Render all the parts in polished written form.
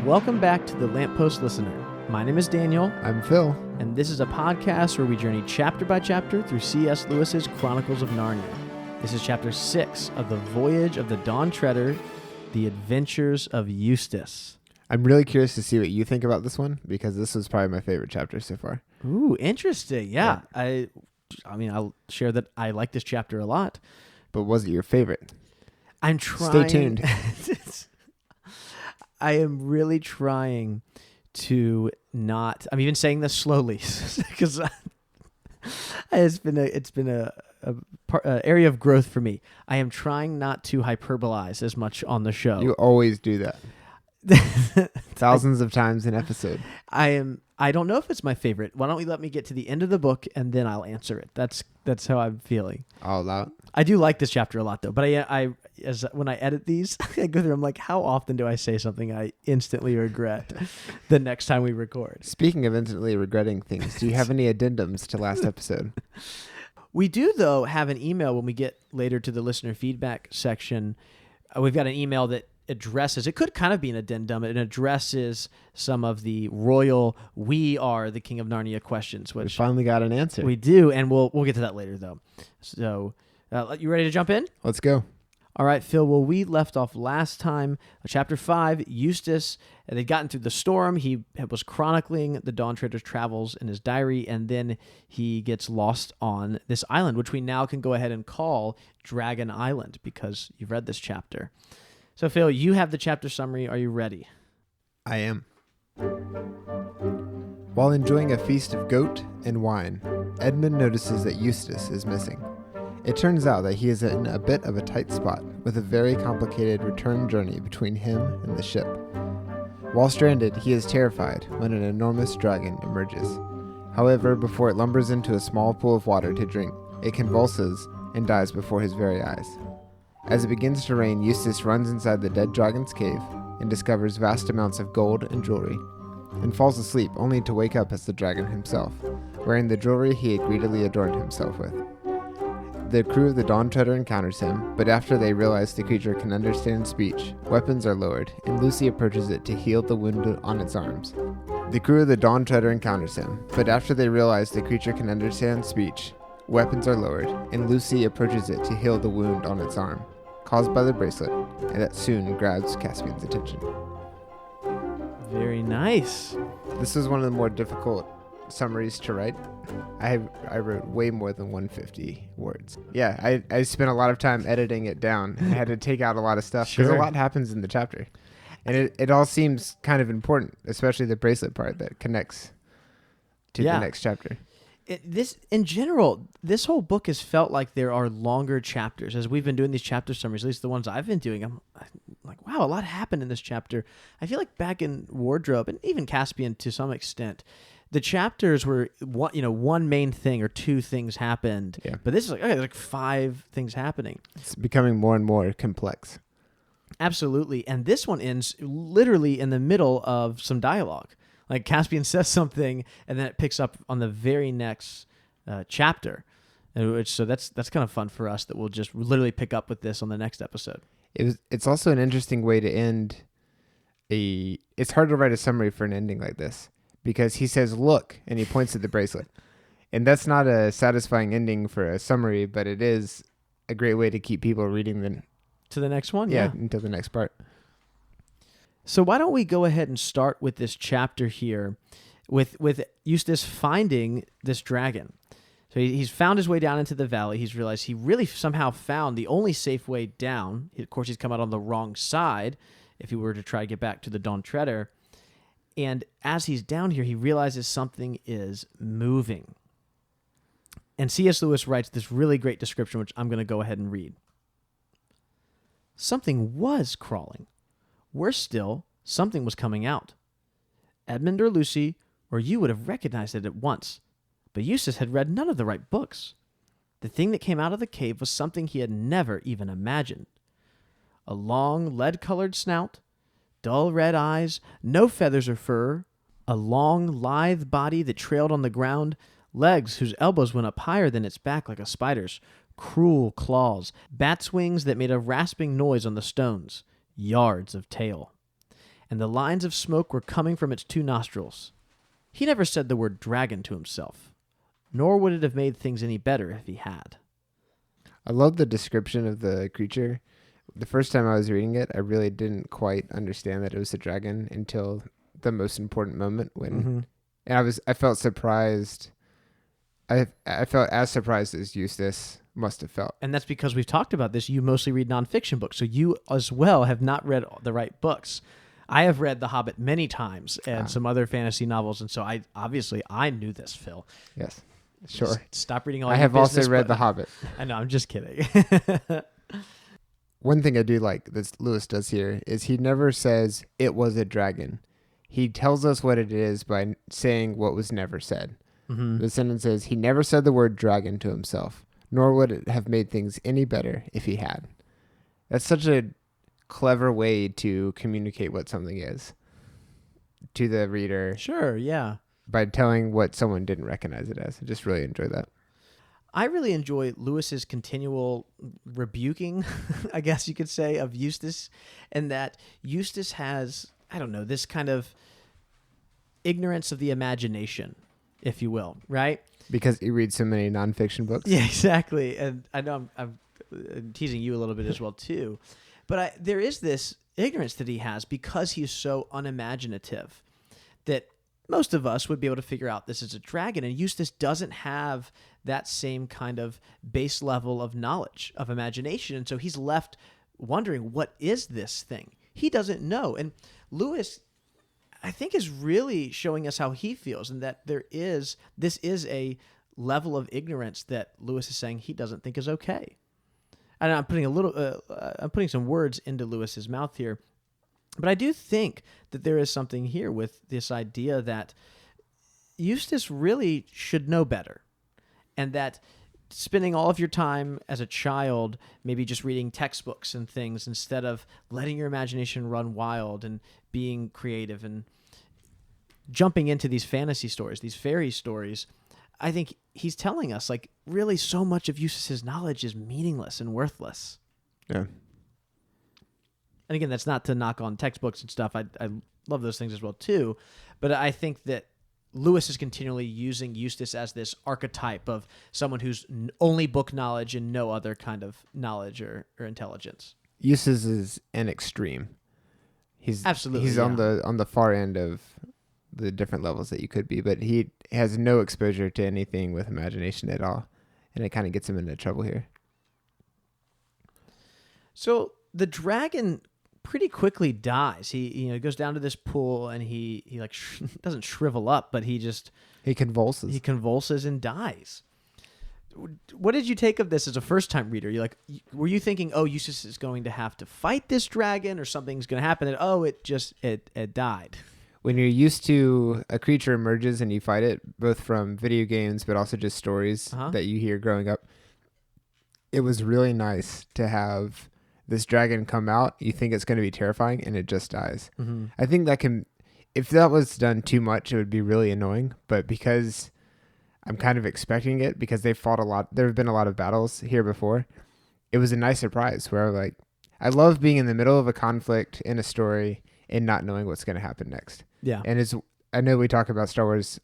Welcome back to The Lamppost Listener. My name is Daniel. I'm Phil. And this is a podcast where we journey chapter by chapter through C.S. Lewis's Chronicles of Narnia. This is chapter 6 of The Voyage of the Dawn Treader, The Adventures of Eustace. I'm really curious to see what you think about this one, because this was probably my favorite chapter so far. Ooh, interesting. Yeah. I mean, I'll share that I like this chapter a lot. But was it your favorite? I'm trying. Stay tuned. I am really trying to not. I'm even saying this slowly because it's been a area of growth for me. I am trying not to hyperbolize as much on the show. You always do that. Thousands of times an episode. I don't know if it's my favorite. Why don't we let me get to the end of the book and then I'll answer it. That's how I'm feeling. All out. I do like this chapter a lot though, but when I edit these, I go through, I'm like, how often do I say something I instantly regret the next time we record? Speaking of instantly regretting things, do you have any addendums to last episode? We do, though, have an email when we get later to the listener feedback section. We've got an email that addresses, it could kind of be an addendum, it addresses some of the royal "we are the King of Narnia" questions, which we finally got an answer. We do, and we'll get to that later, though. So, you ready to jump in? Let's go. All right, Phil, well, we left off last time, chapter 5, Eustace, they'd gotten through the storm. He was chronicling the Dawn Treader's travels in his diary, and then he gets lost on this island, which we now can go ahead and call Dragon Island, because you've read this chapter. So, Phil, you have the chapter summary. Are you ready? I am. While enjoying a feast of goat and wine, Edmund notices that Eustace is missing. It turns out that he is in a bit of a tight spot, with a very complicated return journey between him and the ship. While stranded, he is terrified when an enormous dragon emerges. However, before it lumbers into a small pool of water to drink, it convulses and dies before his very eyes. As it begins to rain, Eustace runs inside the dead dragon's cave and discovers vast amounts of gold and jewelry, and falls asleep only to wake up as the dragon himself, wearing the jewelry he had greedily adorned himself with. The crew of the Dawn Treader encounters him, but after they realize the creature can understand speech, weapons are lowered, and Lucy approaches it to heal the wound on its arms. The crew of the Dawn Treader encounters him, but after they realize the creature can understand speech, weapons are lowered, and Lucy approaches it to heal the wound on its arm, caused by the bracelet, and that soon grabs Caspian's attention. Very nice. This was one of the more difficult summaries to write. I wrote way more than 150 words. Yeah, I spent a lot of time editing it down and had to take out a lot of stuff because a lot happens in the chapter. And it all seems kind of important, especially the bracelet part that connects to the next chapter. In general, this whole book has felt like there are longer chapters. As we've been doing these chapter summaries, at least the ones I've been doing, I'm like, wow, a lot happened in this chapter. I feel like back in Wardrobe, and even Caspian to some extent, the chapters were one main thing or two things happened. Yeah. But this is like 5 things happening. It's becoming more and more complex. Absolutely. And this one ends literally in the middle of some dialogue. Like Caspian says something, and then it picks up on the very next chapter. So that's kind of fun for us that we'll just literally pick up with this on the next episode. It's also an interesting way to end It's hard to write a summary for an ending like this, because he says, "Look," and he points at the bracelet. And that's not a satisfying ending for a summary, but it is a great way to keep people reading to the next one. Yeah, until the next part. So why don't we go ahead and start with this chapter here with Eustace finding this dragon. So he's found his way down into the valley. He's realized he really somehow found the only safe way down. Of course, he's come out on the wrong side if he were to try to get back to the Dawn Treader. And as he's down here, he realizes something is moving. And C.S. Lewis writes this really great description, which I'm going to go ahead and read. Something was crawling. Worse still, something was coming out. Edmund or Lucy, or you would have recognized it at once. But Eustace had read none of the right books. The thing that came out of the cave was something he had never even imagined. A long, lead-colored snout, dull red eyes, no feathers or fur, a long, lithe body that trailed on the ground, legs whose elbows went up higher than its back like a spider's, cruel claws, bat's wings that made a rasping noise on the stones, yards of tail. and the lines of smoke were coming from its 2 nostrils. He never said the word dragon to himself, nor would it have made things any better if he had. I love the description of the creature. The first time I was reading it, I really didn't quite understand that it was a dragon until the most important moment when, and I felt surprised. I felt as surprised as Eustace must have felt. And that's because we've talked about this. You mostly read nonfiction books, so you as well have not read the right books. I have read The Hobbit many times and some other fantasy novels, and so I knew this, Phil. Yes, sure. Just stop reading all I your have business, also read The Hobbit. I know, I'm just kidding. One thing I do like that Lewis does here is he never says it was a dragon. He tells us what it is by saying what was never said. The sentence says, he never said the word dragon to himself, nor would it have made things any better if he had. That's such a clever way to communicate what something is to the reader. Sure, yeah. By telling what someone didn't recognize it as. I just really enjoy that. I really enjoy Lewis's continual rebuking, I guess you could say, of Eustace, and that Eustace has, I don't know, this kind of ignorance of the imagination, if you will, right? Because he reads so many nonfiction books. Yeah, exactly. And I know I'm teasing you a little bit as well, too. But there is this ignorance that he has because he's so unimaginative that most of us would be able to figure out this is a dragon. And Eustace doesn't have that same kind of base level of knowledge, of imagination. And so he's left wondering, what is this thing? He doesn't know. And Lewis, I think, is really showing us how he feels, and that this is a level of ignorance that Lewis is saying he doesn't think is okay. And I'm putting some words into Lewis's mouth here, but I do think that there is something here with this idea that Eustace really should know better, and that spending all of your time as a child maybe just reading textbooks and things instead of letting your imagination run wild and being creative and jumping into these fantasy stories, these fairy stories, I think he's telling us, like, really so much of Eustace's knowledge is meaningless and worthless. Yeah. And again, that's not to knock on textbooks and stuff. I love those things as well, too. But I think that Lewis is continually using Eustace as this archetype of someone who's only book knowledge and no other kind of knowledge or intelligence. Eustace is an extreme. He's on the far end of the different levels that you could be, but he has no exposure to anything with imagination at all, and it kind of gets him into trouble here. So the dragon pretty quickly dies. He goes down to this pool and he like doesn't shrivel up, but he convulses. He convulses and dies. What did you take of this as a first-time reader? Were you thinking, oh, Eustace is going to have to fight this dragon, or something's going to happen? And it died. When you're used to a creature emerges and you fight it, both from video games but also just stories that you hear growing up, it was really nice to have this dragon come out. You think it's going to be terrifying, and it just dies. Mm-hmm. I think if that was done too much, it would be really annoying. But because I'm kind of expecting it, because they fought a lot, there have been a lot of battles here before, it was a nice surprise where I love being in the middle of a conflict in a story and not knowing what's going to happen next. Yeah. And I know we talk about Star Wars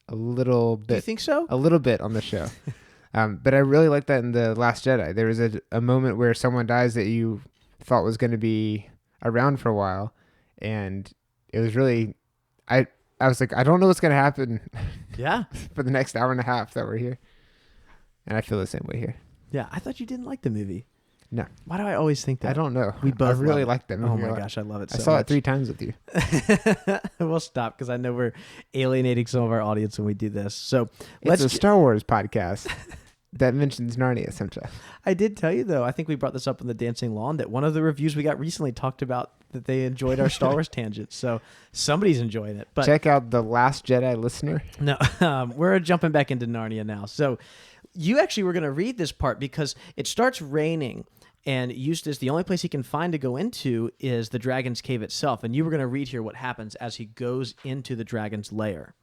a little bit. Do you think so? A little bit on the show. But I really like that in The Last Jedi. There was a moment where someone dies that you thought was going to be around for a while. And it was really, I was like, I don't know what's going to happen. Yeah. For the next hour and a half that we're here. And I feel the same way here. Yeah. I thought you didn't like the movie. No. Why do I always think that? I don't know. We both I really like that movie. Oh my gosh, I love it so much. I saw it 3 times with you. We'll stop because I know we're alienating some of our audience when we do this. So it's a Star Wars podcast that mentions Narnia sometimes. I did tell you, though, I think we brought this up on the Dancing Lawn, that one of the reviews we got recently talked about that they enjoyed our Star Wars tangents. So somebody's enjoying it. But check out The Last Jedi, listener. No, we're jumping back into Narnia now. So you actually were going to read this part because it starts raining. And Eustace, the only place he can find to go into is the dragon's cave itself. And you were going to read here what happens as he goes into the dragon's lair.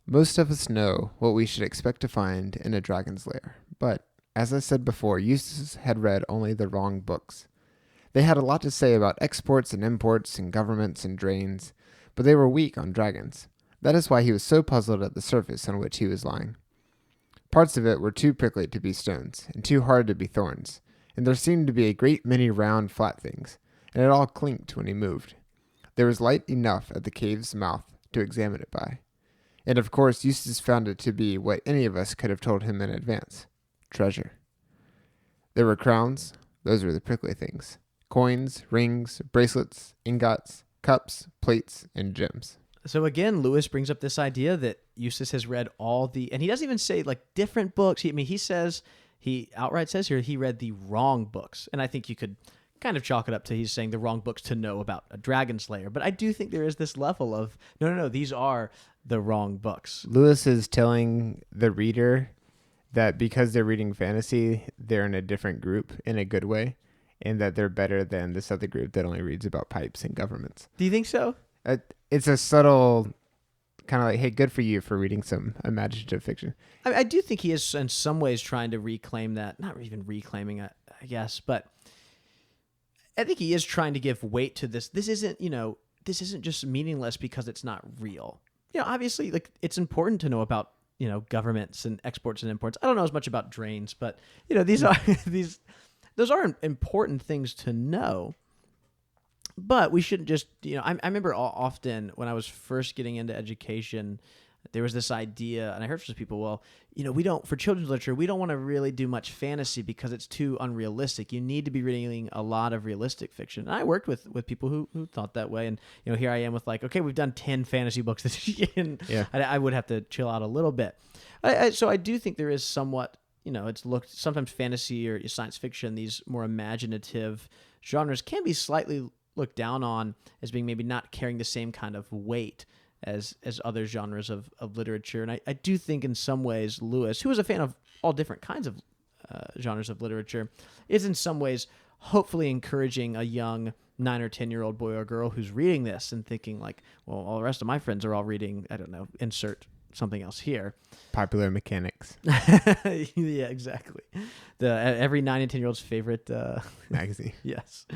Most of us know what we should expect to find in a dragon's lair. But, as I said before, Eustace had read only the wrong books. They had a lot to say about exports and imports and governments and drains, but they were weak on dragons. That is why he was so puzzled at the surface on which he was lying. Parts of it were too prickly to be stones, and too hard to be thorns, and there seemed to be a great many round, flat things, and it all clinked when he moved. There was light enough at the cave's mouth to examine it by. And of course, Eustace found it to be what any of us could have told him in advance. Treasure. There were crowns, those were the prickly things, coins, rings, bracelets, ingots, cups, plates, and gems. So again, Lewis brings up this idea that Eustace has read and he doesn't even say like different books. He outright says here he read the wrong books. And I think you could kind of chalk it up to he's saying the wrong books to know about a dragon slayer. But I do think there is this level of, no, these are the wrong books. Lewis is telling the reader that because they're reading fantasy, they're in a different group in a good way, and that they're better than this other group that only reads about pipes and governments. Do you think so? It's a subtle kind of like, hey, good for you for reading some imaginative fiction. I do think he is in some ways trying to reclaim that, not even reclaiming it, I guess, but I think he is trying to give weight to this. This isn't just meaningless because it's not real. Obviously, like it's important to know about, governments and exports and imports. I don't know as much about drains, but those are important things to know. But we shouldn't just, I remember often when I was first getting into education, there was this idea, and I heard from some people, well, for children's literature, we don't want to really do much fantasy because it's too unrealistic. You need to be reading a lot of realistic fiction. And I worked with people who thought that way. And, here I am with like, okay, we've done 10 fantasy books this year, and yeah. I would have to chill out a little bit. So I do think there is somewhat, it's looked, sometimes fantasy or science fiction, these more imaginative genres can be slightly looked down on as being maybe not carrying the same kind of weight as other genres of literature. And I do think in some ways Lewis, who is a fan of all different kinds of genres of literature, is in some ways hopefully encouraging a young 9 or 10-year-old boy or girl who's reading this and thinking like, well, all the rest of my friends are all reading, I don't know, insert something else here. Popular Mechanics. Yeah, exactly. Every 9 and 10-year-old's favorite magazine. Yes.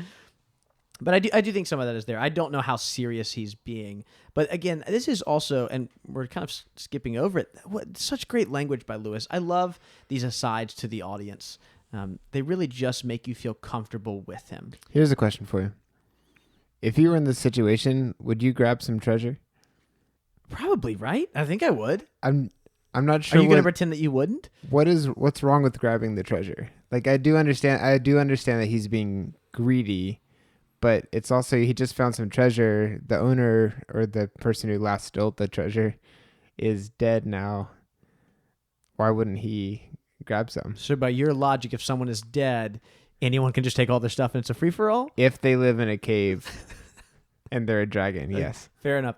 But I do think some of that is there. I don't know how serious he's being. But again, this is also, and we're kind of skipping over it, such great language by Lewis. I love these asides to the audience. They really just make you feel comfortable with him. Here's a question for you. If you were in this situation, would you grab some treasure? Probably, right? I think I would. I'm not sure. Are you going to pretend that you wouldn't? What's wrong with grabbing the treasure? Like I do understand that he's being greedy. But it's also, he just found some treasure. The owner or the person who last stole the treasure is dead now. Why wouldn't he grab some? So by your logic, if someone is dead, anyone can just take all their stuff and it's a free-for-all? If they live in a cave and they're a dragon, yes. Fair enough.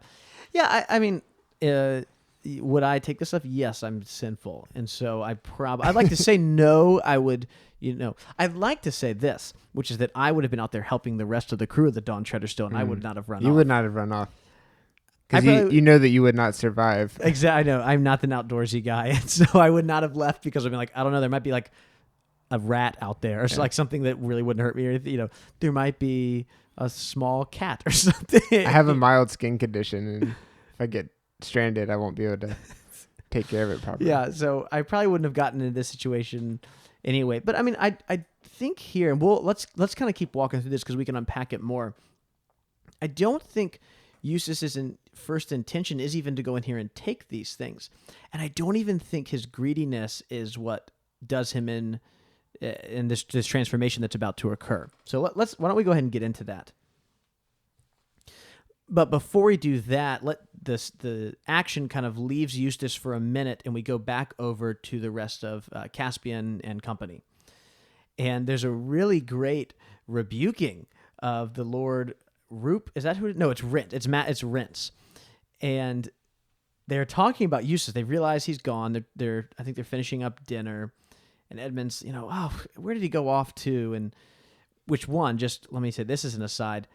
Yeah, I mean, would I take this stuff? Yes, I'm sinful. And so I'd like to say no, I would... I'd like to say this, which is that I would have been out there helping the rest of the crew of the Dawn Treader Still, and I would not have run off. You would not have run off. Because you know that you would not survive. Exactly. I know. I'm not an outdoorsy guy, and so I would not have left because I'd be like, I don't know, there might be like a rat out there or like something that really wouldn't hurt me. Or, there might be a small cat or something. I have a mild skin condition, and if I get stranded, I won't be able to take care of it properly. Yeah, so I probably wouldn't have gotten into this situation anyway. But I mean, I think here, and let's kind of keep walking through this because we can unpack it more. I don't think Eustace's first intention is even to go in here and take these things, and I don't even think his greediness is what does him in this transformation that's about to occur. So why don't we go ahead and get into that? But before we do that, the action kind of leaves Eustace for a minute, and we go back over to the rest of Caspian and company. And there's a really great rebuking of the Lord Roop. Is that who? No, it's Rint. It's Rince. And they're talking about Eustace. They realize he's gone. I think they're finishing up dinner, and Edmund's, where did he go off to? And which one? Just let me say, this is an aside.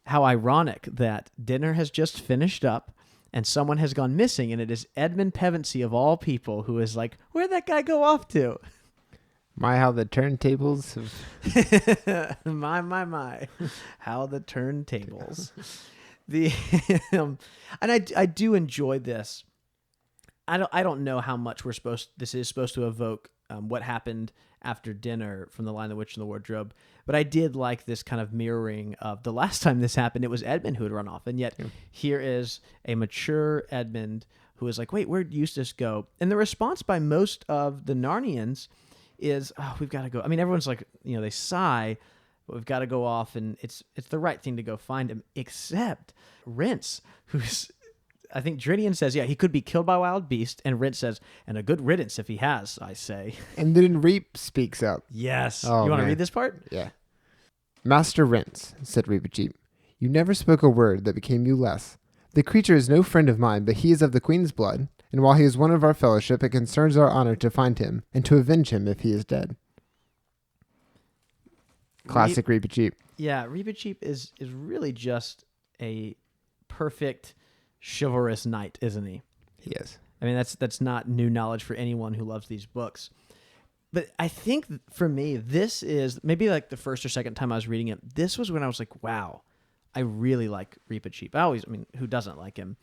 How ironic that dinner has just finished up and someone has gone missing, and it is Edmund Pevensey of all people who is like, where'd that guy go off to? My, how the turntables have... my. How the turntables. The and I do enjoy this. I don't know how much this is supposed to evoke what happened after dinner from The Lion, the Witch, and the Wardrobe. But I did like this kind of mirroring of the last time this happened, it was Edmund who had run off. And yet here is a mature Edmund who is like, wait, where'd Eustace go? And the response by most of the Narnians is, oh, we've got to go. I mean, everyone's like, they sigh, but we've got to go off. And it's the right thing to go find him, except Rince, who's... I think Drinian says, yeah, he could be killed by a wild beast. And Rince says, and a good riddance if he has, I say. And then Reap speaks up. Yes. Oh, you want to man. read this part? Yeah. Master Rince, said Reepicheep, you never spoke a word that became you less. The creature is no friend of mine, but he is of the Queen's blood. And while he is one of our fellowship, it concerns our honor to find him and to avenge him if he is dead. Classic Reepicheep. Yeah, Reepicheep is really just a perfect... chivalrous knight, isn't he? He is. I mean, that's not new knowledge for anyone who loves these books. But I think for me, this is maybe like the first or second time I was reading it. This was when I was like, wow, I really like Reepicheep. I mean, who doesn't like him?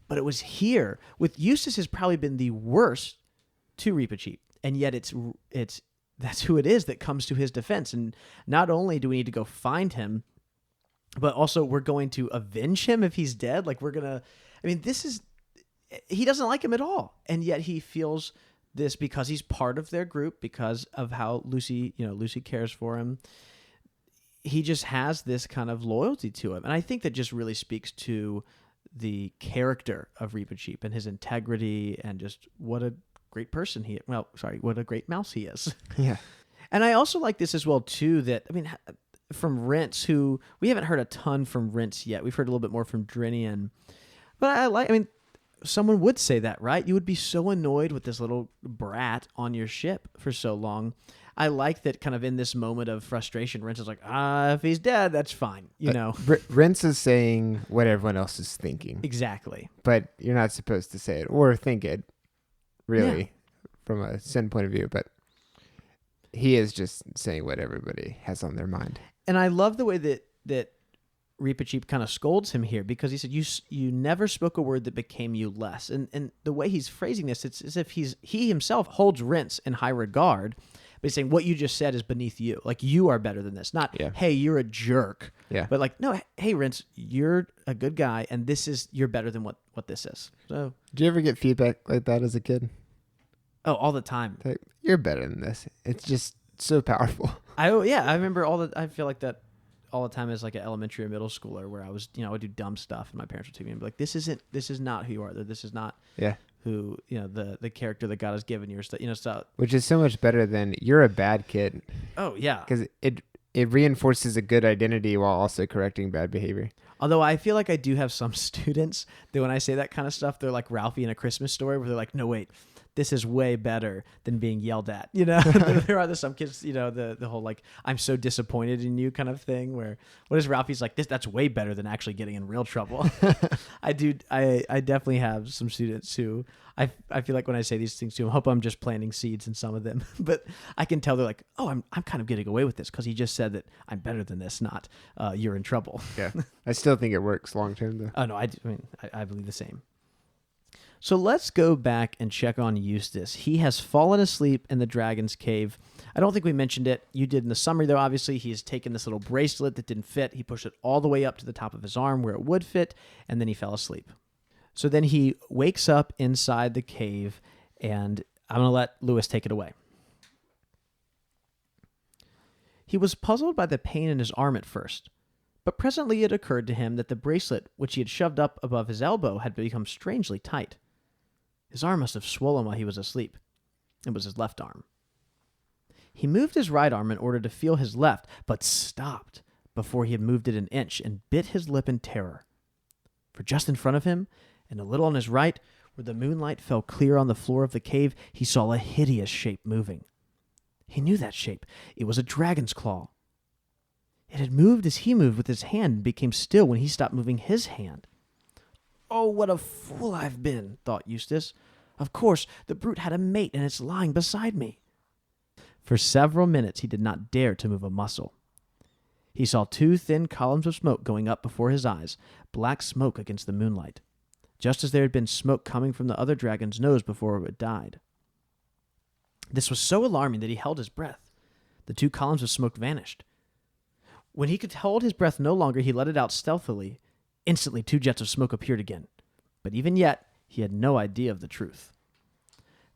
But it was here with Eustace has probably been the worst to Reepicheep, and yet it's that's who it is that comes to his defense. And not only do we need to go find him, but also we're going to avenge him if he's dead. Like he doesn't like him at all. And yet he feels this because he's part of their group, because of how Lucy cares for him. He just has this kind of loyalty to him. And I think that just really speaks to the character of Reepicheep and his integrity and just what a great person what a great mouse he is. Yeah. And I also like this as well too, that, from Rince, who we haven't heard a ton from Rince yet. We've heard a little bit more from Drinian. But someone would say that, right? You would be so annoyed with this little brat on your ship for so long. I like that kind of in this moment of frustration, Rince is like, if he's dead, that's fine, Rince is saying what everyone else is thinking. Exactly. But you're not supposed to say it or think it, really, from a sin point of view. But he is just saying what everybody has on their mind. And I love the way that Reepicheep kind of scolds him here, because he said, you never spoke a word that became you less. And the way he's phrasing this, it's as if he himself holds Rince in high regard, but he's saying what you just said is beneath you. Like, you are better than this. Not, hey, you're a jerk. Yeah. But like, no, hey, Rince, you're a good guy, and you're better than what this is. So, did you ever get feedback like that as a kid? Oh, all the time. Like, you're better than this. It's just so powerful. I remember I feel like that all the time as like an elementary or middle schooler, where I was, I would do dumb stuff, and my parents would take me and be like, this is not who you are. This is not who, the character that God has given you, stuff. Which is so much better than you're a bad kid. Oh, yeah. Because it reinforces a good identity while also correcting bad behavior. Although I feel like I do have some students that when I say that kind of stuff, they're like Ralphie in A Christmas Story, where they're like, no, wait, this is way better than being yelled at. There are some kids, the whole like, I'm so disappointed in you kind of thing, where what is Ralphie's like, that's way better than actually getting in real trouble. I definitely have some students who I feel like when I say these things to them, I hope I'm just planting seeds in some of them, but I can tell they're like, oh, I'm kind of getting away with this because he just said that I'm better than this, not you're in trouble. Yeah. I still think it works long term though. Oh no, I believe the same. So let's go back and check on Eustace. He has fallen asleep in the dragon's cave. I don't think we mentioned it. You did in the summary, though, obviously. He has taken this little bracelet that didn't fit. He pushed it all the way up to the top of his arm where it would fit, and then he fell asleep. So then he wakes up inside the cave, and I'm going to let Lewis take it away. He was puzzled by the pain in his arm at first, but presently it occurred to him that the bracelet, which he had shoved up above his elbow, had become strangely tight. His arm must have swollen while he was asleep. It was his left arm. He moved his right arm in order to feel his left, but stopped before he had moved it an inch and bit his lip in terror. For just in front of him, and a little on his right, where the moonlight fell clear on the floor of the cave, he saw a hideous shape moving. He knew that shape. It was a dragon's claw. It had moved as he moved with his hand and became still when he stopped moving his hand. Oh, what a fool I've been, thought Eustace. Of course, the brute had a mate and it's lying beside me. For several minutes he did not dare to move a muscle. He saw 2 thin columns of smoke going up before his eyes, black smoke against the moonlight, just as there had been smoke coming from the other dragon's nose before it died. This was so alarming that he held his breath. The 2 columns of smoke vanished. When he could hold his breath no longer, he let it out stealthily. Instantly, 2 jets of smoke appeared again. But even yet, he had no idea of the truth.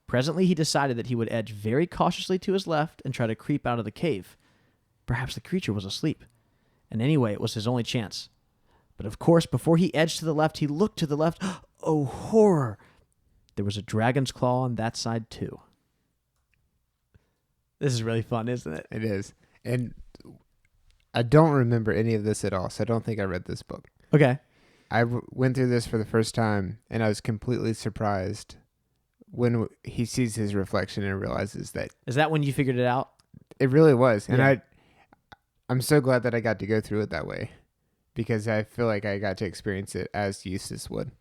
Presently, he decided that he would edge very cautiously to his left and try to creep out of the cave. Perhaps the creature was asleep. And anyway, it was his only chance. But of course, before he edged to the left, he looked to the left. Oh, horror! There was a dragon's claw on that side, too. This is really fun, isn't it? It is. And I don't remember any of this at all, so I don't think I read this book. Okay. I went through this for the first time, and I was completely surprised when he sees his reflection and realizes that... Is that when you figured it out? It really was. And Yeah. I'm so glad that I got to go through it that way, because I feel like I got to experience it as Eustace would.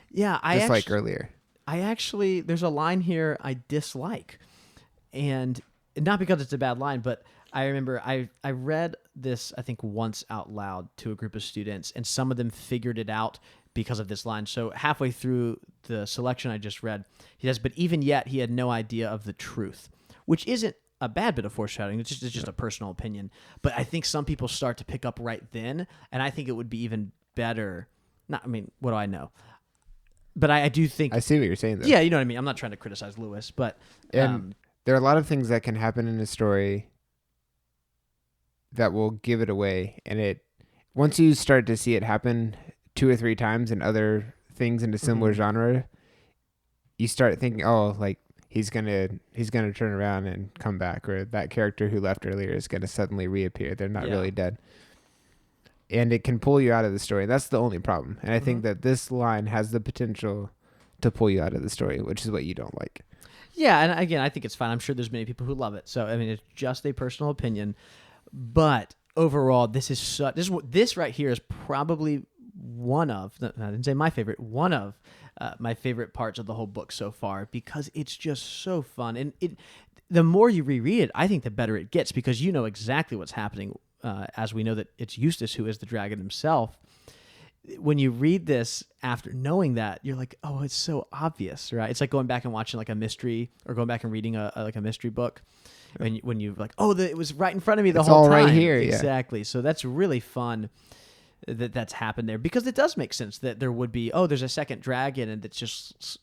Yeah, like earlier. There's a line here I dislike. And not because it's a bad line, but I remember I read this, I think, once out loud to a group of students, and some of them figured it out because of this line. So halfway through the selection I just read, he says, but even yet he had no idea of the truth, which isn't a bad bit of foreshadowing. It's just a personal opinion. But I think some people start to pick up right then, and I think it would be even better. What do I know? But I do think... I see what you're saying, though. Yeah, you know what I mean. I'm not trying to criticize Lewis, but... And there are a lot of things that can happen in a story that will give it away. And once you start to see it happen 2 or 3 times in other things in a similar genre, you start thinking, oh, like he's gonna turn around and come back, or that character who left earlier is gonna suddenly reappear. They're not really dead. And it can pull you out of the story. That's the only problem. And I think that this line has the potential to pull you out of the story, which is what you don't like. Yeah, and again, I think it's fine. I'm sure there's many people who love it. So, I mean, it's just a personal opinion. But overall, this right here is probably one of, I didn't say my favorite, one of my favorite parts of the whole book so far, because it's just so fun. And the more you reread it, I think the better it gets, because you know exactly what's happening, as we know that it's Eustace who is the dragon himself. When you read this after knowing that, you're like, oh, it's so obvious, right? It's like going back and watching like a mystery, or going back and reading a mystery book. When you're like, oh, it was right in front of me the whole time. It's all right here. Exactly. Yeah. So that's really fun that's happened there, because it does make sense that there would be, there's a second dragon and it's just,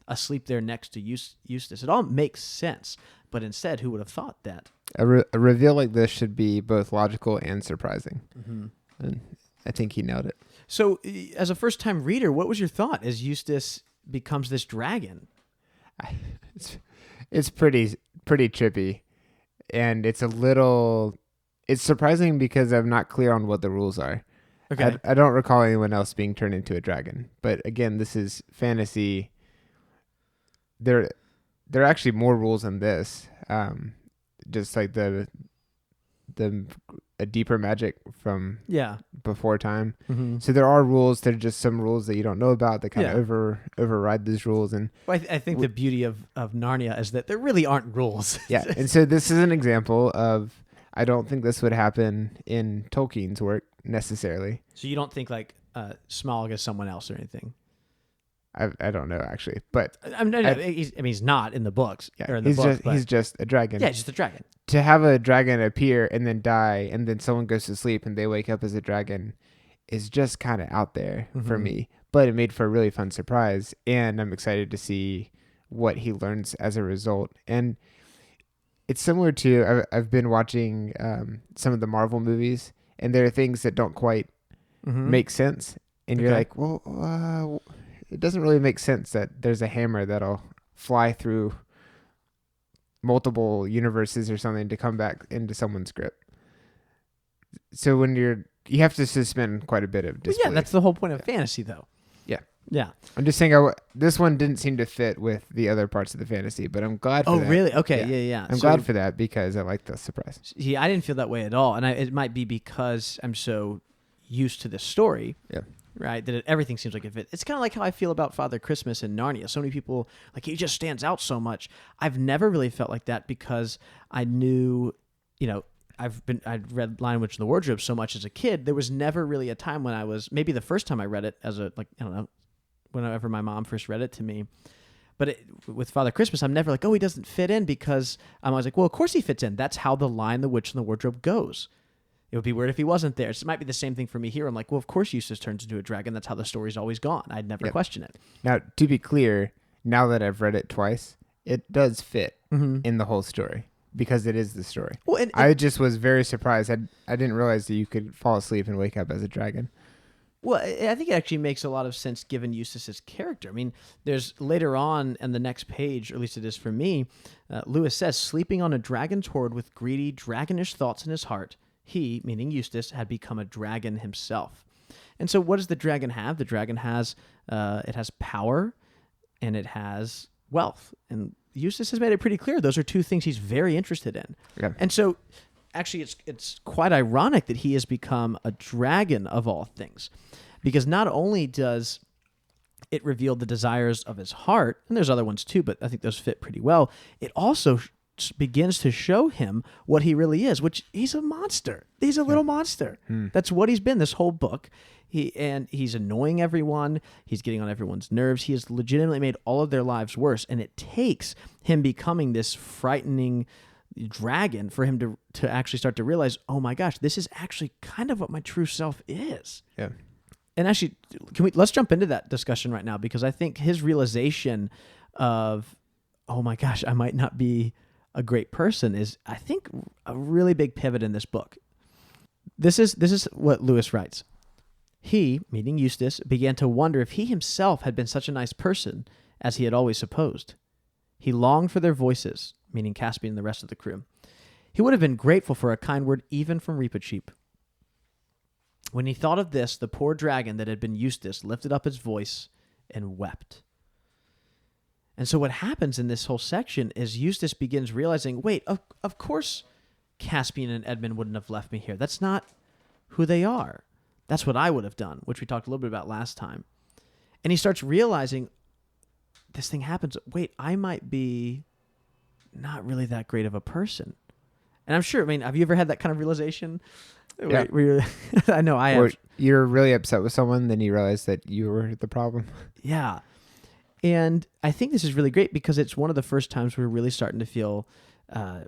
asleep there next to Eustace. It all makes sense. But instead, who would have thought that? A reveal like this should be both logical and surprising. And I think he nailed it. So, as a first-time reader, what was your thought as Eustace becomes this dragon? It's pretty trippy, and it's surprising because I'm not clear on what the rules are. Okay. I don't recall anyone else being turned into a dragon, but again, this is fantasy. There are actually more rules than this. Just like a deeper magic from before time. So there are rules. There are just some rules that you don't know about that kind of override these rules. And I think the beauty of Narnia is that there really aren't rules. Yeah, and so this is an example of, I don't think this would happen in Tolkien's work necessarily. So you don't think like Smaug is someone else or anything? I don't know, actually, but he's not in the books. Yeah, or in the book, he's just a dragon. Yeah, just a dragon. To have a dragon appear and then die, and then someone goes to sleep and they wake up as a dragon, is just kind of out there for me. But it made for a really fun surprise, and I'm excited to see what he learns as a result. And it's similar to, I've been watching some of the Marvel movies, and there are things that don't quite make sense, and you're like, well, it doesn't really make sense that there's a hammer that'll fly through multiple universes or something to come back into someone's grip. So when you have to suspend quite a bit of disbelief. Yeah, that's the whole point of fantasy, though. Yeah. I'm just saying, this one didn't seem to fit with the other parts of the fantasy, but I'm glad for that. Oh, really? Okay, yeah. I'm glad for that, because I like the surprise. See, I didn't feel that way at all, and it might be because I'm so used to this story. Yeah. right? That everything seems like it fit. It's kind of like how I feel about Father Christmas in Narnia. So many people, like, he just stands out so much. I've never really felt like that because I knew, I'd read Lion, Witch, and the Wardrobe so much as a kid. There was never really a time when maybe the first time I read it as I don't know, whenever my mom first read it to me. But with Father Christmas, I'm never like, oh, he doesn't fit in, because I was like, well, of course he fits in. That's how the Lion, the Witch, and the Wardrobe goes. It would be weird if he wasn't there. So it might be the same thing for me here. I'm like, well, of course Eustace turns into a dragon. That's how the story's always gone. I'd never question it. Now, to be clear, now that I've read it twice, it does fit in the whole story because it is the story. Well, I just was very surprised. I didn't realize that you could fall asleep and wake up as a dragon. Well, I think it actually makes a lot of sense given Eustace's character. I mean, there's later on in the next page, or at least it is for me, Lewis says, sleeping on a dragon's hoard with greedy, dragonish thoughts in his heart, he, meaning Eustace, had become a dragon himself. And so what does the dragon have? The dragon has, it has power and it has wealth. And Eustace has made it pretty clear those are two things he's very interested in. Yeah. And so actually it's quite ironic that he has become a dragon of all things, because not only does it reveal the desires of his heart, and there's other ones too, but I think those fit pretty well, it also begins to show him what he really is, which he's a monster. He's a little monster. That's what he's been this whole book. He's annoying everyone. He's getting on everyone's nerves. He has legitimately made all of their lives worse, and it takes him becoming this frightening dragon for him to actually start to realize, oh my gosh, this is actually kind of what my true self is. Yeah. And actually, let's jump into that discussion right now, because I think his realization of, oh my gosh, I might not be a great person is, I think, a really big pivot in this book. This is what Lewis writes. He, meaning Eustace, began to wonder if he himself had been such a nice person as he had always supposed. He longed for their voices, meaning Caspian and the rest of the crew. He would have been grateful for a kind word even from Reepicheep. When he thought of this, the poor dragon that had been Eustace lifted up his voice and wept. And so what happens in this whole section is Eustace begins realizing, wait, of course Caspian and Edmund wouldn't have left me here. That's not who they are. That's what I would have done, which we talked a little bit about last time. And he starts realizing, this thing happens. Wait, I might be not really that great of a person. And I'm sure, have you ever had that kind of realization? Yeah. I know I have. Or you're really upset with someone, then you realize that you were the problem. Yeah. And I think this is really great because it's one of the first times we're really starting to feel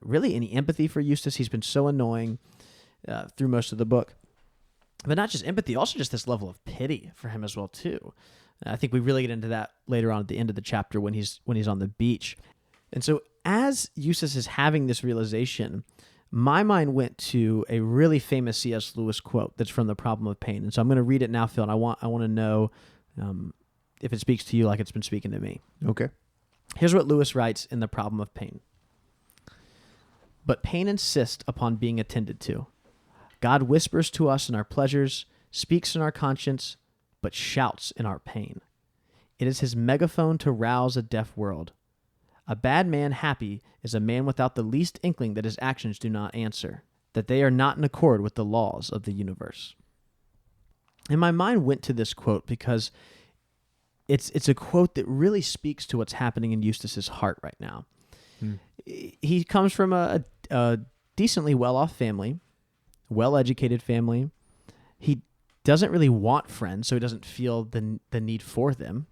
really any empathy for Eustace. He's been so annoying through most of the book. But not just empathy, also just this level of pity for him as well, too. I think we really get into that later on at the end of the chapter when he's on the beach. And so as Eustace is having this realization, my mind went to a really famous C.S. Lewis quote that's from The Problem of Pain. And so I'm going to read it now, Phil, and I want to know if it speaks to you like it's been speaking to me. Okay. Here's what Lewis writes in The Problem of Pain. But pain insists upon being attended to. God whispers to us in our pleasures, speaks in our conscience, but shouts in our pain. It is his megaphone to rouse a deaf world. A bad man happy is a man without the least inkling that his actions do not answer, that they are not in accord with the laws of the universe. And my mind went to this quote because it's a quote that really speaks to what's happening in Eustace's heart right now. He comes from a decently well-off family, well-educated family. He doesn't really want friends, so he doesn't feel the need for them,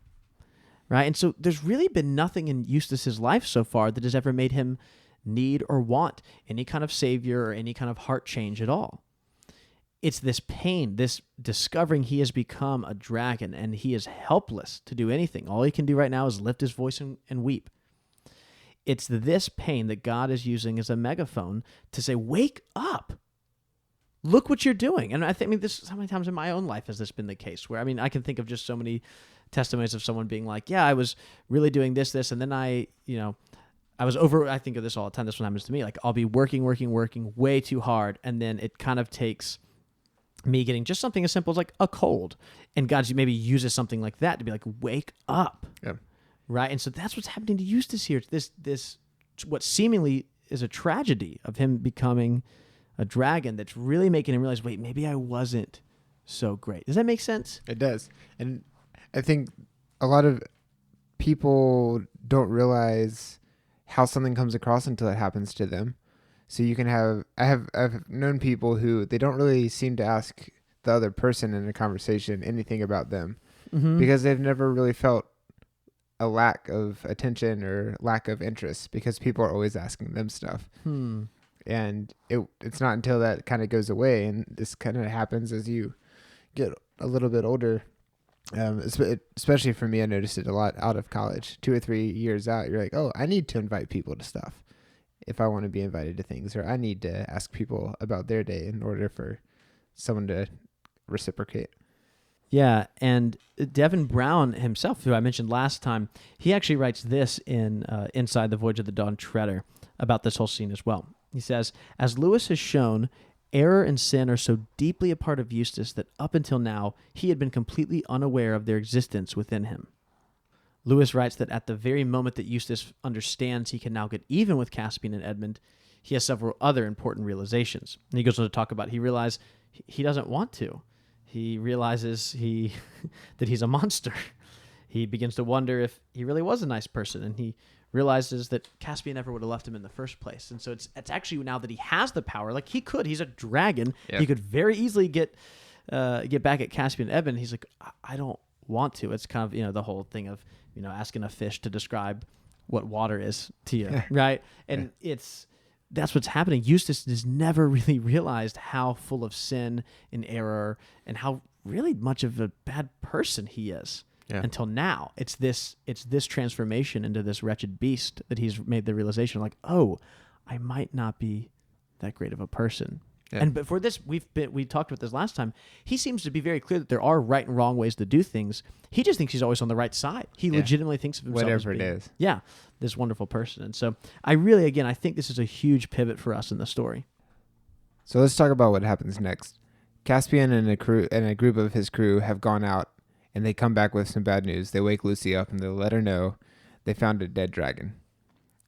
right? And so there's really been nothing in Eustace's life so far that has ever made him need or want any kind of savior or any kind of heart change at all. It's this pain, this discovering he has become a dragon and he is helpless to do anything. All he can do right now is lift his voice and weep. It's this pain that God is using as a megaphone to say, wake up. Look what you're doing. And I think, how many times in my own life has this been the case where, I can think of just so many testimonies of someone being like, yeah, I was really doing this, and then I think of this all the time. This one happens to me. Like I'll be working way too hard. And then it kind of takes me getting just something as simple as like a cold. And God maybe uses something like that to be like, wake up. Yeah. Right. And so that's what's happening to Eustace here. It's this, what seemingly is a tragedy of him becoming a dragon that's really making him realize, wait, maybe I wasn't so great. Does that make sense? It does. And I think a lot of people don't realize how something comes across until it happens to them. So you can have, I've known people who they don't really seem to ask the other person in a conversation anything about them because they've never really felt a lack of attention or lack of interest because people are always asking them stuff. And it's not until that kind of goes away, and this kind of happens as you get a little bit older. Especially for me, I noticed it a lot out of college. 2 or 3 years out, you're like, oh, I need to invite people to stuff if I want to be invited to things, or I need to ask people about their day in order for someone to reciprocate. Yeah, and Devin Brown himself, who I mentioned last time, he actually writes this in Inside the Voyage of the Dawn Treader about this whole scene as well. He says, as Lewis has shown, error and sin are so deeply a part of Eustace that up until now, he had been completely unaware of their existence within him. Lewis writes that at the very moment that Eustace understands he can now get even with Caspian and Edmund, he has several other important realizations. And he goes on to talk about he realized he doesn't want to. He realizes that he's a monster. He begins to wonder if he really was a nice person, and he realizes that Caspian never would have left him in the first place. And so it's actually now that he has the power, like he's a dragon. Yep. He could very easily get back at Caspian and Edmund. He's like, I don't want to. It's kind of, the whole thing of, asking a fish to describe what water is to you, right? And that's what's happening. Eustace has never really realized how full of sin and error and how really much of a bad person he is until now. It's this transformation into this wretched beast that he's made the realization like, oh, I might not be that great of a person. Yeah. But for this, we talked about this last time. He seems to be very clear that there are right and wrong ways to do things. He just thinks he's always on the right side. He legitimately thinks of himself whatever as being, it is. Yeah, this wonderful person. And so I think this is a huge pivot for us in the story. So let's talk about what happens next. Caspian and a group of his crew have gone out, and they come back with some bad news. They wake Lucy up and they let her know they found a dead dragon,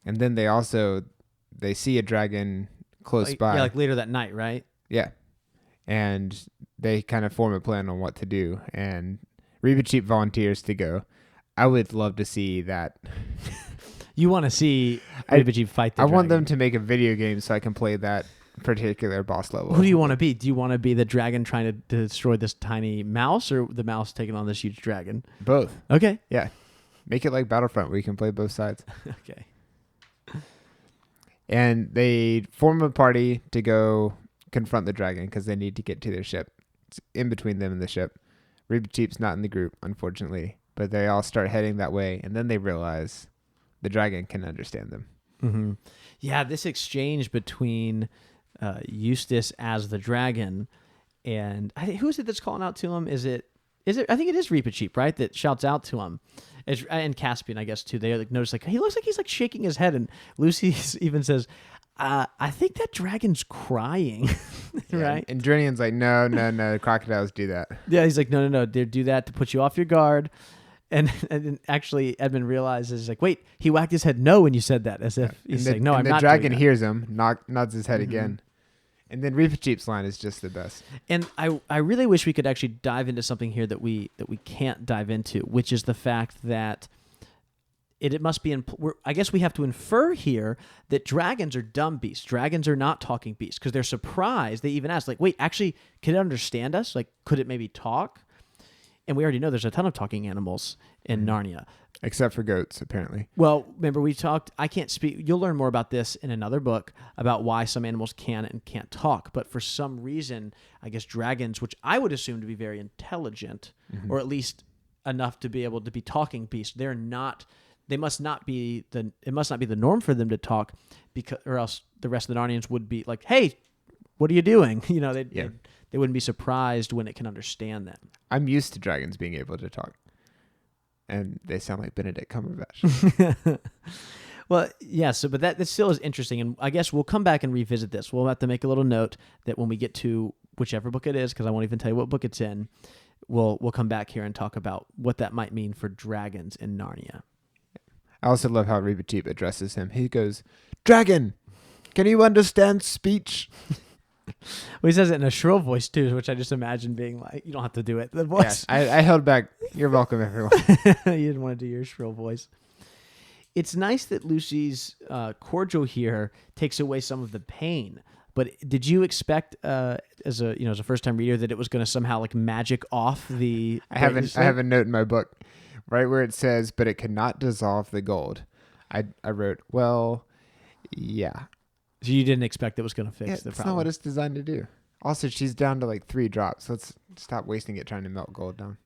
and then they see a dragon close by. Yeah, like later that night, right? Yeah. And they kind of form a plan on what to do. And Reba Cheap volunteers to go. I would love to see that. You want to see Reba Cheap fight the dragon? I want them to make a video game so I can play that particular boss level. Who do you want to be? Do you want to be the dragon trying to destroy this tiny mouse, or the mouse taking on this huge dragon? Both. Okay. Yeah. Make it like Battlefront where you can play both sides. Okay. And they form a party to go confront the dragon because they need to get to their ship. It's in between them and the ship. Reba Cheap's not in the group, unfortunately, but they all start heading that way, and then they realize the dragon can understand them. Mm-hmm. Yeah, this exchange between Eustace as the dragon and who is it that's calling out to him? Is it? I think it is Reba Cheap, right? That shouts out to him. And Caspian, I guess, too. They notice he looks like he's shaking his head, and Lucy even says, I think that dragon's crying, right? And Drinian's like, no, crocodiles do that. Yeah, he's like, no, they do that to put you off your guard. And actually, Edmund realizes, wait, he whacked his head no when you said that, as if he's saying, no, I'm not. And the dragon hears him, nods his head again. And then Reba Cheap's line is just the best. And I really wish we could actually dive into something here that we can't dive into, which is the fact that it must be I guess we have to infer here that dragons are dumb beasts. Dragons are not talking beasts because they're surprised. They even ask, wait, actually, can it understand us? Could it maybe talk? And we already know there's a ton of talking animals in Narnia. Except for goats, apparently. Well, remember we talked, I can't speak, you'll learn more about this in another book about why some animals can and can't talk. But for some reason, I guess dragons, which I would assume to be very intelligent, or at least enough to be able to be talking beasts, it must not be the norm for them to talk, or else the rest of the Narnians would be like, hey, what are you doing? They wouldn't be surprised when it can understand them. I'm used to dragons being able to talk. And they sound like Benedict Cumberbatch. Well, yeah, but that still is interesting. And I guess we'll come back and revisit this. We'll have to make a little note that when we get to whichever book it is, because I won't even tell you what book it's in, we'll come back here and talk about what that might mean for dragons in Narnia. I also love how Reba Cheap addresses him. He goes, "Dragon, can you understand speech?" he says it in a shrill voice too, which I just imagine being like, you don't have to do it. The voice. Yeah, I held back. You're welcome, everyone. You didn't want to do your shrill voice. It's nice that Lucy's cordial here takes away some of the pain. But did you expect, as a first time reader, that it was going to somehow like magic off the? I have a note in my book, right where it says, "But it cannot dissolve the gold." I wrote, well, yeah. So you didn't expect it was going to fix the That's problem. not what it's designed to do. Also, she's down to like 3 drops. Let's stop wasting it trying to melt gold down.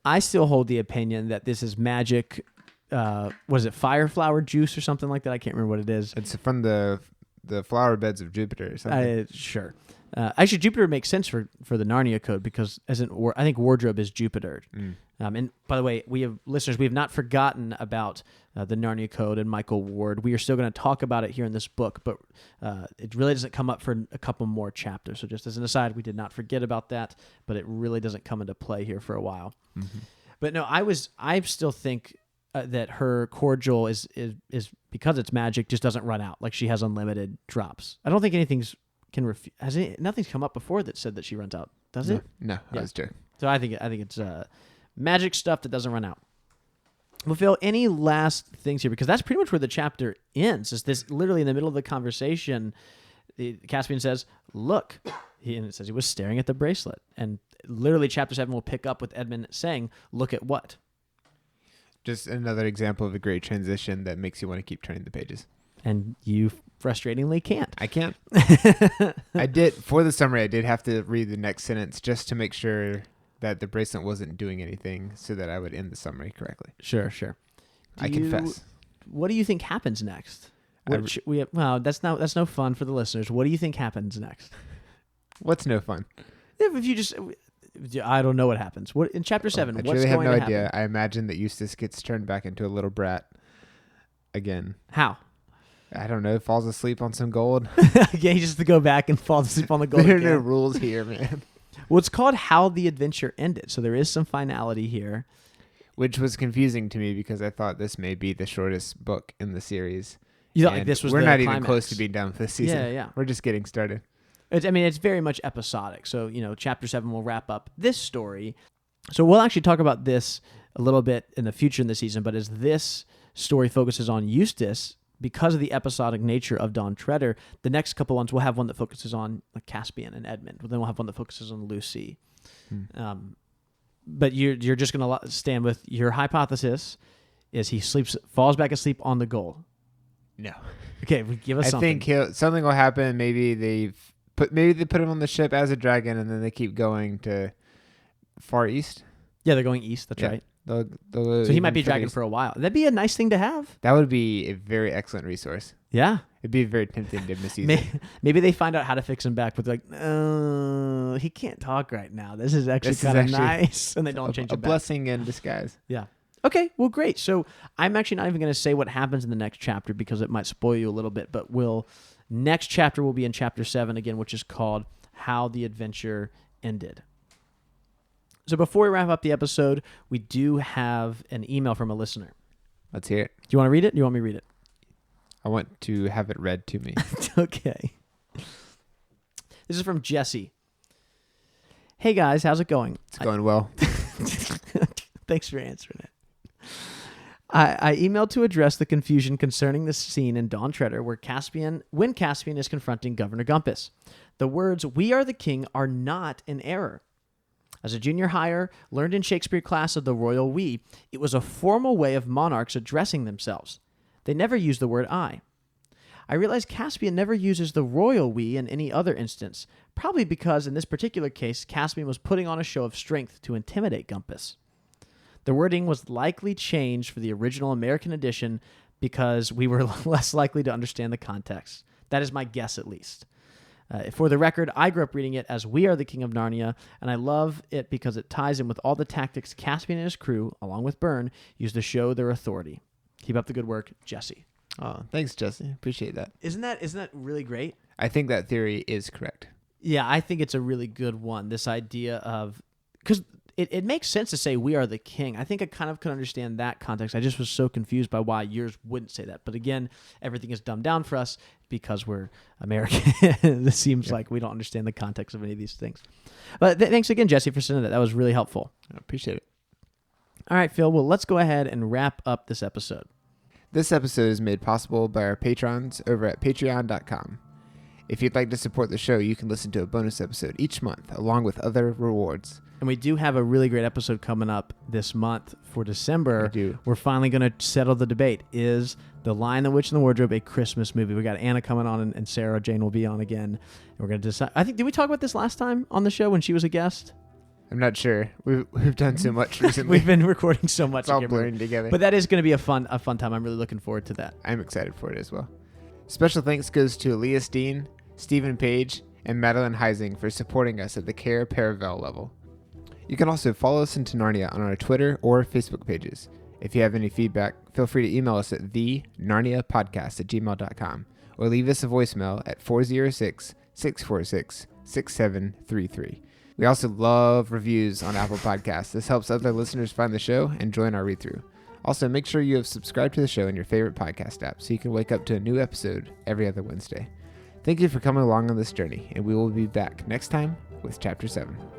I still hold the opinion that this is magic. Was it fire flower juice or something like that? I can't remember what it is. It's from the flower beds of Jupiter or something. Sure. Actually, Jupiter makes sense for the Narnia code because I think wardrobe is Jupiter. And by the way, we have listeners. We have not forgotten about the Narnia code and Michael Ward. We are still going to talk about it here in this book, but it really doesn't come up for a couple more chapters. So just as an aside, we did not forget about that, but it really doesn't come into play here for a while. Mm-hmm. But no, I still think that her cordial is because it's magic, just doesn't run out. Like she has unlimited drops. I don't think nothing's come up before that said that she runs out. Does it? No, that's true. So I think it's magic stuff that doesn't run out. Well, Phil, any last things here? Because that's pretty much where the chapter ends. Is this literally in the middle of the conversation? Caspian says, "Look," and it says he was staring at the bracelet. And literally, chapter 7 will pick up with Edmund saying, "Look at what." Just another example of a great transition that makes you want to keep turning the pages. And you frustratingly can't. I can't. I did, for the summary, I did have to read the next sentence just to make sure that the bracelet wasn't doing anything so that I would end the summary correctly. Sure. Confess. What do you think happens next? That's no fun for the listeners. What do you think happens next? What's no fun? If you just... I don't know what happens. What in chapter 7? I what's truly have going no to idea. happen? I imagine that Eustace gets turned back into a little brat again. How? I don't know. Falls asleep on some gold. Yeah, he just to go back and fall asleep on the gold. There are again. no rules here, man. Well, it's called How the Adventure Ended, so there is some finality here. Which was confusing to me because I thought this may be the shortest book in the series. You thought like this was we're the not climax. even close to being done with this season. Yeah. We're just getting started. It's very much episodic. So, chapter 7 will wrap up this story. So we'll actually talk about this a little bit in the future in the season, but as this story focuses on Eustace, because of the episodic nature of Dawn Treader, the next couple ones we'll have one that focuses on Caspian and Edmund. Then we'll have one that focuses on Lucy. But you're just going to stand with your hypothesis is he falls back asleep on the gold. No. Okay, give us something. I think something will happen. Maybe they put him on the ship as a dragon, and then they keep going to far east. Yeah, they're going east. That's right. So he might be a dragon for a while. That'd be a nice thing to have. That would be a very excellent resource. Yeah. It'd be very tempting to misuse it. Maybe they find out how to fix him back, but they're like, he can't talk right now. This is actually kind of nice. And they don't change it back. A blessing in disguise. Yeah. Okay, well, great. So I'm actually not even going to say what happens in the next chapter because it might spoil you a little bit, but next chapter will be in chapter 7 again, which is called How the Adventure Ended. So before we wrap up the episode, we do have an email from a listener. Let's hear it. Do you want to read it? Do you want me to read it? I want to have it read to me. Okay. This is from Jesse. Hey guys, how's it going? It's going well. Thanks for answering it. I emailed to address the confusion concerning the scene in Dawn Treader when Caspian is confronting Governor Gumpus. The words, "We are the king," are not in error. As a junior hire, learned in Shakespeare class of the royal we, it was a formal way of monarchs addressing themselves. They never used the word I. I realize Caspian never uses the royal we in any other instance, probably because in this particular case, Caspian was putting on a show of strength to intimidate Gumpus. The wording was likely changed for the original American edition because we were less likely to understand the context. That is my guess, at least. For the record, I grew up reading it as We Are the King of Narnia, and I love it because it ties in with all the tactics Caspian and his crew, along with Byrne, use to show their authority. Keep up the good work, Jesse. Oh, thanks, Jesse. Appreciate that. Isn't that really great? I think that theory is correct. Yeah, I think it's a really good one. This idea of... Because it makes sense to say we are the king. I think I kind of could understand that context. I just was so confused by why yours wouldn't say that. But again, everything is dumbed down for us because we're American. It seems like we don't understand the context of any of these things. But thanks again, Jesse, for sending that. That was really helpful. I appreciate it. All right, Phil. Well, let's go ahead and wrap up this episode. This episode is made possible by our patrons over at patreon.com. If you'd like to support the show, you can listen to a bonus episode each month, along with other rewards. And we do have a really great episode coming up this month for December. We do. We're finally going to settle the debate. Is The Lion, the Witch, and the Wardrobe a Christmas movie? We got Anna coming on, and Sarah Jane will be on again. And we're going to decide. I think, did we talk about this last time on the show when she was a guest? I'm not sure. We've done so much recently. We've been recording so much. It's all blurring together. But that is going to be a fun time. I'm really looking forward to that. I'm excited for it as well. Special thanks goes to Elias Dean, Stephen Page, and Madeline Heising for supporting us at the Care Paravel level. You can also follow us into Narnia on our Twitter or Facebook pages. If you have any feedback, feel free to email us at thenarniapodcast@gmail.com or leave us a voicemail at 406-646-6733. We also love reviews on Apple Podcasts. This helps other listeners find the show and join our read-through. Also, make sure you have subscribed to the show in your favorite podcast app so you can wake up to a new episode every other Wednesday. Thank you for coming along on this journey, and we will be back next time with Chapter 7.